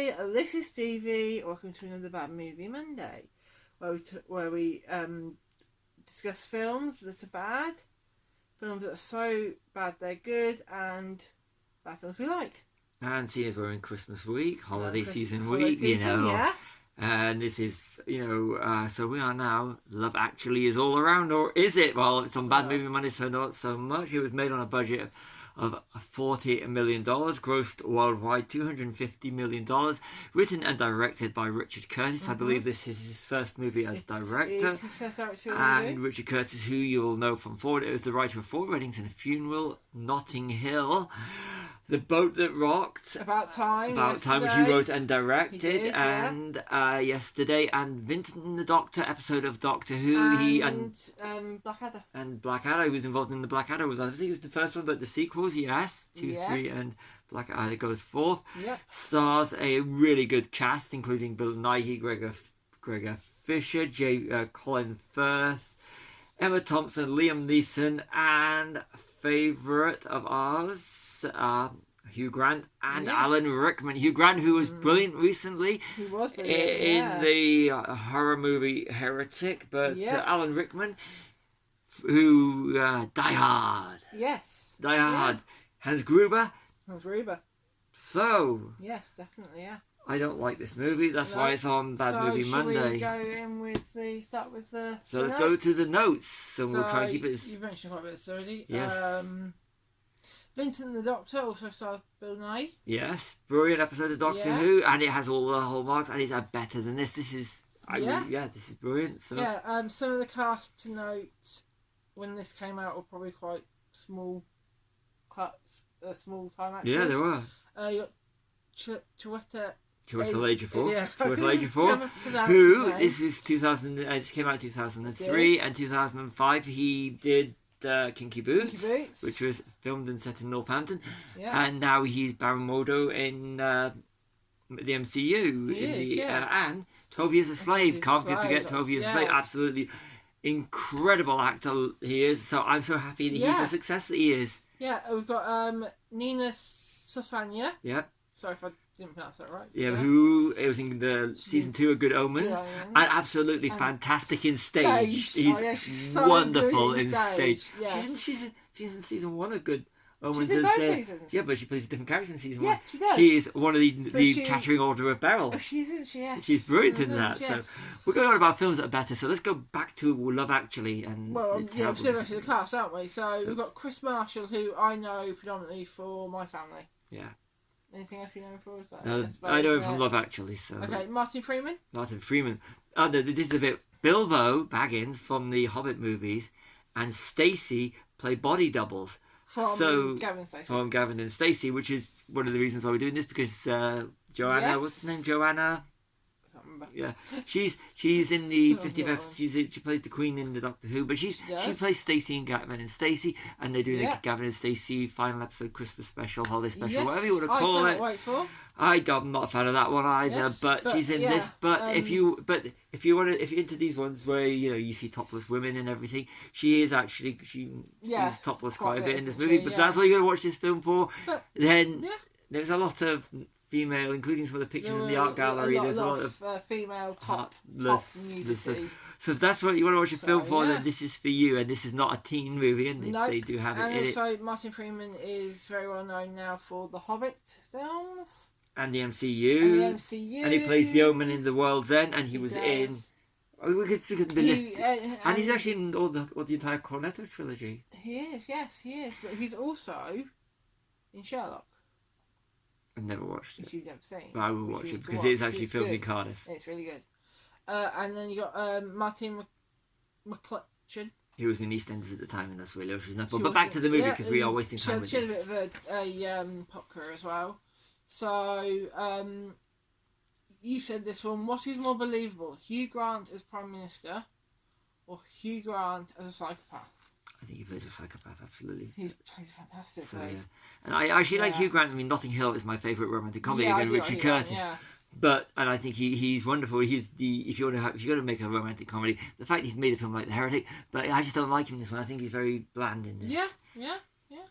Hi, this is Stevie. Welcome to another Bad Movie Monday, where we discuss films that are bad, films that are so bad they're good, and bad films we like. And seeing as we're in Christmas week, holiday season holiday week, season, yeah. And this is, so we are now, Love Actually is all around, or is it? Well, it's on Bad Movie Monday, so not so much. It was made on a budget of $40 million, grossed worldwide $250 million, written and directed by Richard Curtis. I believe this is his first movie as director. It's his first director and Richard Curtis, who you will know from Forward, is the writer of Four Weddings and a Funeral, Notting Hill, The Boat That Rocked, About Time, which he wrote and directed, did, and Yesterday, and Vincent and the Doctor episode of Doctor Who, and Blackadder. And Blackadder, he was involved in the Blackadder. I think it was the first one, but the sequels, yes, 2, 3, and Blackadder goes fourth. Yep. Stars a really good cast, including Bill Nighy, Gregor Fisher, Colin Firth, Emma Thompson, Liam Neeson, and favourite of ours, Hugh Grant and Alan Rickman. Hugh Grant, who was brilliant recently. He was brilliant, in the horror movie Heretic, but Alan Rickman, who Die Hard. Yes. Die Hard. Hans Gruber. So. Yes, definitely, yeah. I don't like this movie. That's why it's on Bad Movie Monday. So we go in with start with the So let's go to the notes, and we'll try to keep it as... You've mentioned quite a bit of this already. Yes. Vincent and the Doctor also stars Bill Nighy. Yes, brilliant episode of Doctor Who, and it has all the hallmarks, and it's better than this. This is... this is brilliant. So. Yeah, some of the cast to note when this came out were probably quite small cuts, small time actors. Yeah, there were. You got Chiwetel Ejiofor, who this is 2000. This came out in 2003 and 2005. He did Kinky Boots, which was filmed and set in Northampton, and now he's Baron Mordo in the MCU. And 12 Years a Slave. Can't forget 12 Years a Slave. Absolutely incredible actor he is. So I'm so happy that he's the success that he is. Yeah, we've got Nina Sosanya. Yeah. Sorry if I didn't pronounce that right. Yeah, who it was in the season 2 of Good Omens, and absolutely fantastic in stage. He's so wonderful in stage. Yes. She's in season 1 of Good Omens. She's in both seasons. Yeah, but she plays a different character in season 1. Yes, she does. She is one of the Chattering Order of Beryl. Oh, isn't she? Yes. She's brilliant in that. Yes. So we're going on about films that are better. So let's go back to Love Actually and. Well, we're still going to the cast, aren't we? So we've got Chris Marshall, who I know predominantly for My Family. Yeah. Anything else you know him for? I know him from Love Actually. So. Okay, Martin Freeman. Oh, no, this is a bit. Bilbo Baggins from the Hobbit movies, and Stacey play body doubles. From Gavin and Stacey, which is one of the reasons why we're doing this, because Joanna, what's her name? Joanna? I can't remember. Yeah, she's in the 50th episode. She plays the Queen in the Doctor Who, but she plays Stacey and Gavin and Stacey, and they're doing the Gavin and Stacey final episode, Christmas special, holiday special, whatever you want to call it. I'm not a fan of that one either, but she's in this. But if you're into these ones where you see topless women and everything, she's topless quite a bit in this movie. But that's what you're going to watch this film for. Then there's a lot of female, including some of the pictures in the art gallery. There's a lot of female topless nudity. So if that's what you want to watch a film for, then this is for you. And this is not a teen movie, and they do have it in it. And also, Martin Freeman is very well known now for the Hobbit films. And the MCU. And he plays the Omen in The World's End, and he was in... We could see the list. And he's actually in all the entire Cornetto trilogy. He is, yes, he is. But he's also in Sherlock. I've never watched it. Which you've never seen. But I will watch it, because it is actually filmed in Cardiff. It's really good. And then you got Martin McCutcheon. He was in EastEnders at the time, and that's really what she's known for. But back to the movie, because we are wasting time with this. She had a bit of a pop career as well. So, you said this one. What is more believable, Hugh Grant as Prime Minister or Hugh Grant as a psychopath? I think he plays a psychopath, absolutely. He plays fantastic. So, and I actually like Hugh Grant. I mean, Notting Hill is my favourite romantic comedy again, Richard Curtis. And I think he's wonderful. He's if you're going to make a romantic comedy, the fact he's made a film like The Heretic, but I just don't like him in this one. I think he's very bland in this. Yeah.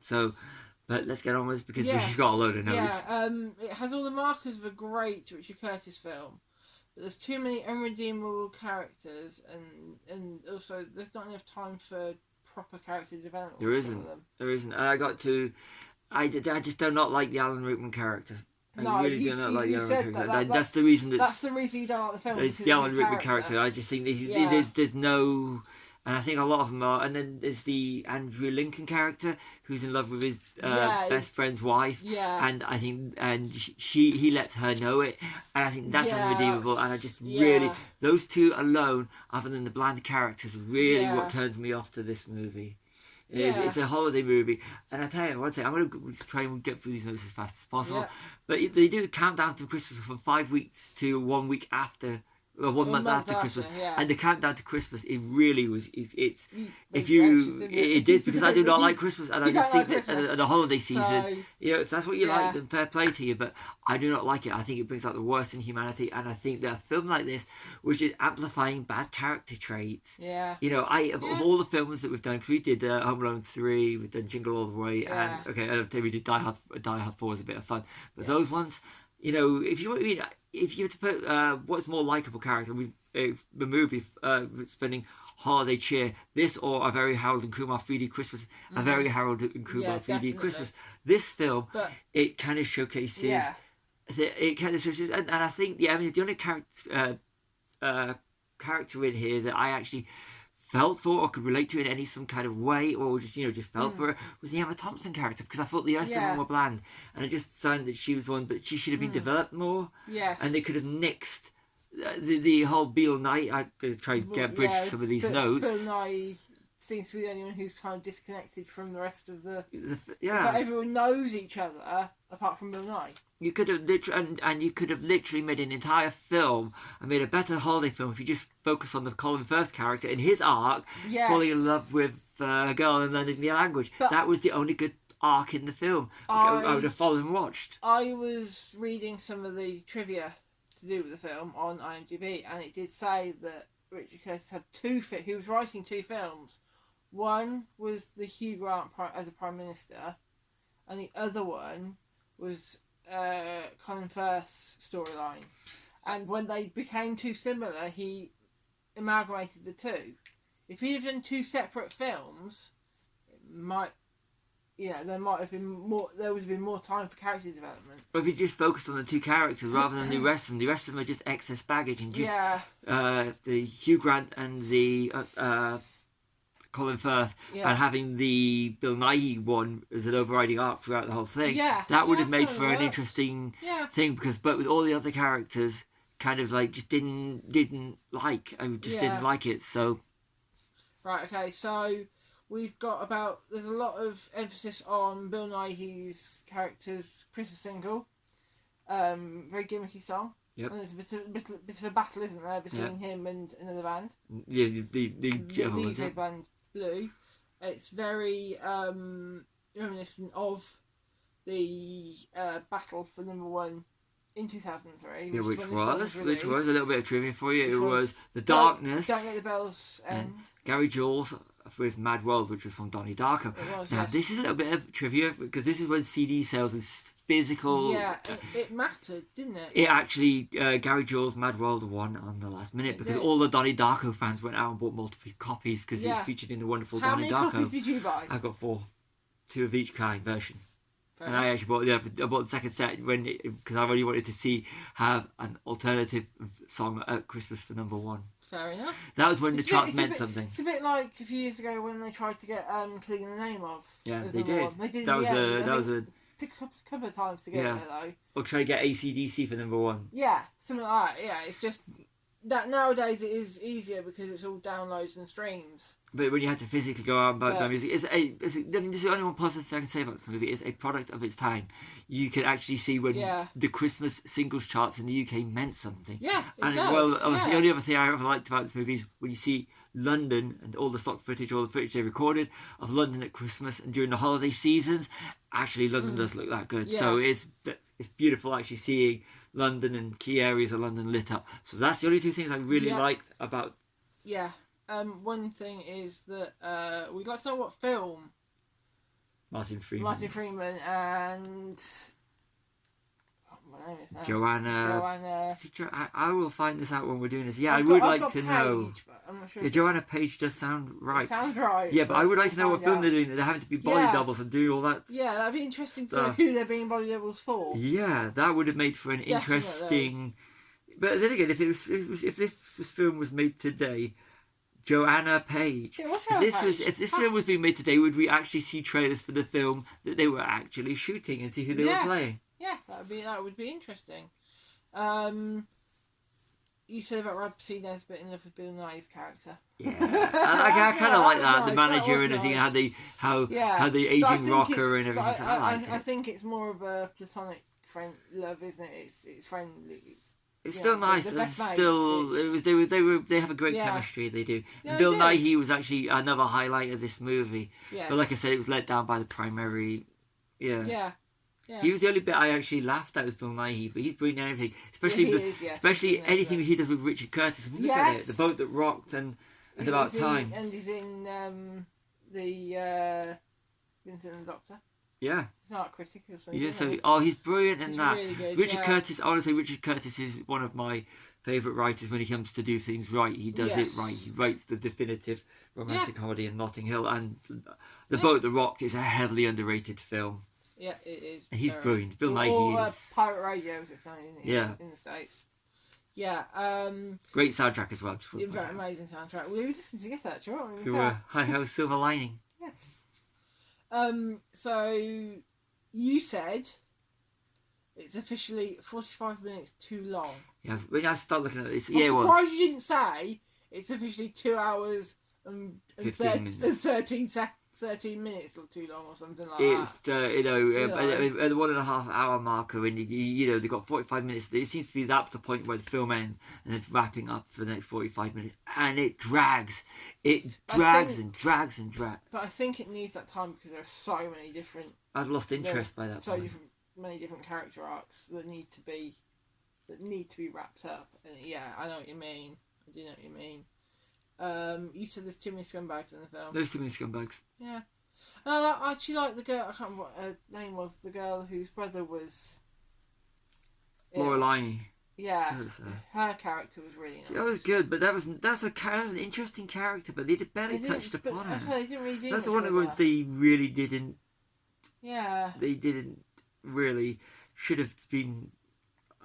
So. But let's get on with this because we've got a load of notes. Yeah, it has all the markers of a great Richard Curtis film. But there's too many unredeemable characters, and also there's not enough time for proper character development. There isn't. I just do not like the Alan Rickman character. I really do not like the Alan Rickman character. That's the reason. That's the reason you don't like the film. It's the Alan Rickman character. I just think there's no. And I think a lot of them are. And then there's the Andrew Lincoln character who's in love with his best friend's wife. Yeah. And I think he lets her know it. And I think that's unredeemable. And I just really those two alone, other than the bland characters, really what turns me off to this movie. It's a holiday movie, and I tell you one thing, I'm going to try and get through these notes as fast as possible. But they do the countdown to Christmas from 5 weeks to 1 week after. Well, one month after Christmas, and the countdown to Christmas, it really was. It did because I do not like Christmas, and I just think that at the holiday season, if that's what you like, then fair play to you. But I do not like it. I think it brings out the worst in humanity, and I think that a film like this, which is amplifying bad character traits, of all the films that we've done, because we did Home Alone 3, we've done Jingle All the Way, and we did Die Hard 4 is a bit of fun, but those ones. If you were to put what's more likable character, the movie spending holiday cheer, this or a very Harold and Kumar 3D Christmas, a very Harold and Kumar 3D Christmas. This film, it kind of showcases. And I think the only character in here that I actually felt for or could relate to in some kind of way, or just felt for it, was the Emma Thompson character, because I thought the rest of them were bland, and it just sounded that she was one, but she should have been developed more. Yes. And they could have nixed the whole Bill Nighy. I could try to get bridge some of these notes. Bill Nighy seems to be the only one who's kind of disconnected from the rest of the. Like everyone knows each other apart from Bill Nighy. You could have literally made an entire film and made a better holiday film if you just focus on the Colin Firth character in his arc, falling in love with a girl and learning the language. But that was the only good arc in the film, which I would have followed and watched. I was reading some of the trivia to do with the film on IMDb, and it did say that Richard Curtis had he was writing 2 films. One was the Hugh Grant as a Prime Minister, and the other one was Colin Firth's storyline. And when they became too similar, he amalgamated the 2. If he had done 2 separate films, there might have been more. There would have been more time for character development. But if you just focused on the 2 characters rather than the rest of them are just excess baggage, and just the Hugh Grant and the Colin Firth, and having the Bill Nighy one as an overriding arc throughout the whole thing. That would have made for an interesting thing, but with all the other characters, kind of like just didn't like. I just didn't like it. So. Right. Okay. So. We've got there's a lot of emphasis on Bill Nighy's character's Christmas single. Very gimmicky song. Yep. And there's a bit of a battle, isn't there, between him and another band. Yeah, the UK band Blue. It's very reminiscent of the battle for number 1 in 2003. Which was a little bit of trivia for you. It was The Darkness. Don't Get the Bells. And Gary Jules with Mad World, which was from Donnie Darko. This is a little bit of trivia, because this is when CD sales is physical. Yeah, it mattered, didn't it? It actually, Gary Jules' Mad World won on the last minute, because all the Donnie Darko fans went out and bought multiple copies, because it's featured in the wonderful Donnie Darko. How many copies did you buy? I got 4. 2 of each kind version. And I actually bought the second set because I really wanted to have an alternative song at Christmas for number 1. Fair enough. That was when the charts meant something. It's a bit like a few years ago when they tried to get Killing in the Name of. Yeah, they did. Took a couple of times to get there though. Or try to get AC/DC for number 1. Yeah, something like that. Yeah, it's just that nowadays it is easier because it's all downloads and streams. But when you had to physically go out and buy the music, this is the only one positive thing I can say about this movie. It's a product of its time. You can actually see when the Christmas singles charts in the UK meant something. Yeah, it does. The only other thing I ever liked about this movie is when you see London and all the stock footage, all the footage they recorded of London at Christmas and during the holiday seasons. Actually, London does look that good. Yeah. So it's beautiful actually seeing London and key areas of London lit up. So that's the only 2 things I really liked about. Yeah. One thing is that we'd like to know what film Martin Freeman. Martin Freeman and my name is now. Joanna. I will find this out when we're doing this. Yeah, I would like to know. But I'm not sure. Yeah, Joanna Page does sound right. It sounds right. Yeah, but I would like to know what film they're doing. They're having to be body doubles and do all that. Yeah, that'd be interesting to know who they're being body doubles for. Yeah, that would have made for an interesting. But then again, if this film was made today, Joanna Page. Yeah, if this film was being made today, would we actually see trailers for the film that they were actually shooting and see who they were playing? Yeah, that would be interesting. You said about Rob C. Nesbitt in love with Bill Nye's character. Yeah, I kind of like that. The manager and everything, how the aging rocker and everything. I think it's more of a platonic love, isn't it? It's friendly. It's still nice. They have a great chemistry. They do. Yeah, Bill Nighy was actually another highlight of this movie. Yeah. But like I said, it was let down by the primary. Yeah. Yeah. Yeah. He was the only bit I actually laughed at was Bill Nighy, but he's brilliant in everything, especially anything he does with Richard Curtis. Look at it, The Boat That Rocked and About Time. And he's in the Vincent and the Doctor. Yeah. He's not a critic or something. Yeah, he's brilliant in that. Really good, Richard Curtis, honestly, Richard Curtis is one of my favourite writers when he comes to do things right. He does it right. He writes the definitive romantic comedy in Notting Hill, and The Boat That Rocked is a heavily underrated film. Yeah, it is. And he's brilliant. Bill Nighy is... Pirate Radio, as it's known in the States. Yeah. Great soundtrack as well. Very amazing soundtrack. We were listening together, actually, weren't we? Hi Ho, Silver Lining. Yes. So, you said it's officially 45 minutes too long. Yeah, when I start looking at this... I'm surprised you didn't say it's officially 2 hours and 13 minutes or too long or something like that. It's at the 1.5 hour marker, and they've got 45 minutes. It seems to be that's the point where the film ends, and it's wrapping up for the next 45 minutes, and it drags. It drags and drags and drags. But I think it needs that time because there are so many different. I've lost interest by that. So many different character arcs that need to be wrapped up. And yeah, I know what you mean. I do know what you mean. You said there's too many scumbags in the film. There's too many scumbags. Yeah. And I actually like the girl, I can't remember what her name was, the girl whose brother was... Laura Linney. Yeah. Her character was really nice. That was good, but that's an interesting character, but they barely touched upon it. They didn't really do That's the one that they really didn't... Yeah. They didn't really... Should have been...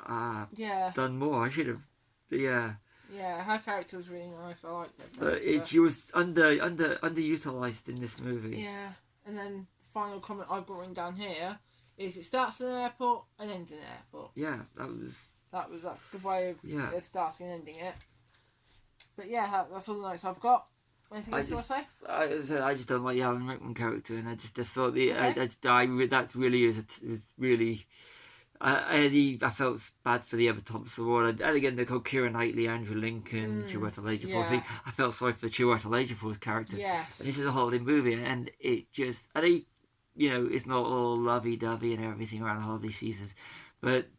done more. I should have... Yeah. Yeah, her character was really nice. I liked her. She was underutilized in this movie. Yeah, and then the final comment I've got written down here is it starts in an airport and ends in an airport. Yeah, that's a good way of starting and ending it. But yeah, that's all the notes I've got. Anything else you want to say? I just don't like the Alan Rickman character, and I just thought that was really. I felt bad for the Emma Thompson award, and again the Keira Knightley, Andrew Lincoln, Chiwetel Ejiofor. I felt sorry for Chiwetel Ejiofor's character. Yes. This is a holiday movie, and it just it's not all lovey dovey and everything around the holiday seasons, but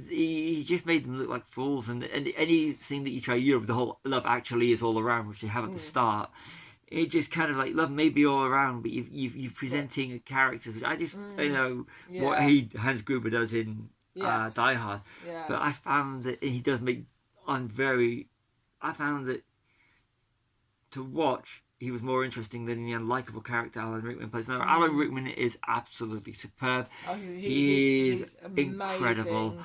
he just made them look like fools. And anything that you try, the whole Love Actually is all around, which they have at the start. It just kind of like love may be all around, but you're presenting characters, which I just what Hans Gruber does in Die Hard. Yeah. But I found that he does make I found that to watch he was more interesting than the unlikable character Alan Rickman plays. Now Alan Rickman is absolutely superb. Oh, he's incredible.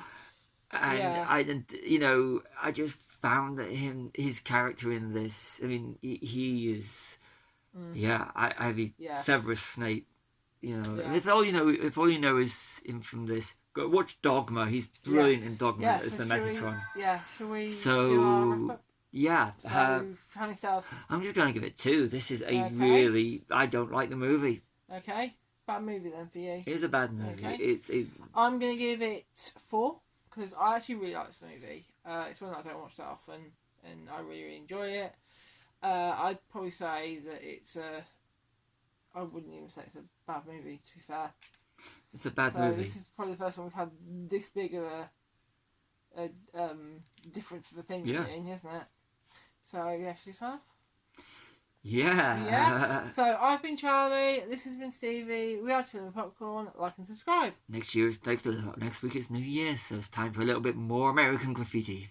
And I just found that his character in this, I mean, he is Severus Snape, and if all you know is him from this, go watch Dogma. He's brilliant in Dogma as the Metatron. Shall we do our wrap-up? Yeah. How many stars? I'm just going to give it 2. This is I don't like the movie. Okay, bad movie then for you. It is a bad movie. Okay. I'm going to give it 4 because I actually really like this movie. It's one that I don't watch that often, and I really, really enjoy it. I'd probably say that I wouldn't even say it's a bad movie, to be fair. It's a bad movie. This is probably the first one we've had this big of a difference of opinion in, isn't it? So, yeah, should we sign off? Yeah. So I've been Charlie. This has been Stevie. We are Chilling Popcorn. Like and subscribe. Next week is New Year, so it's time for a little bit more American Graffiti.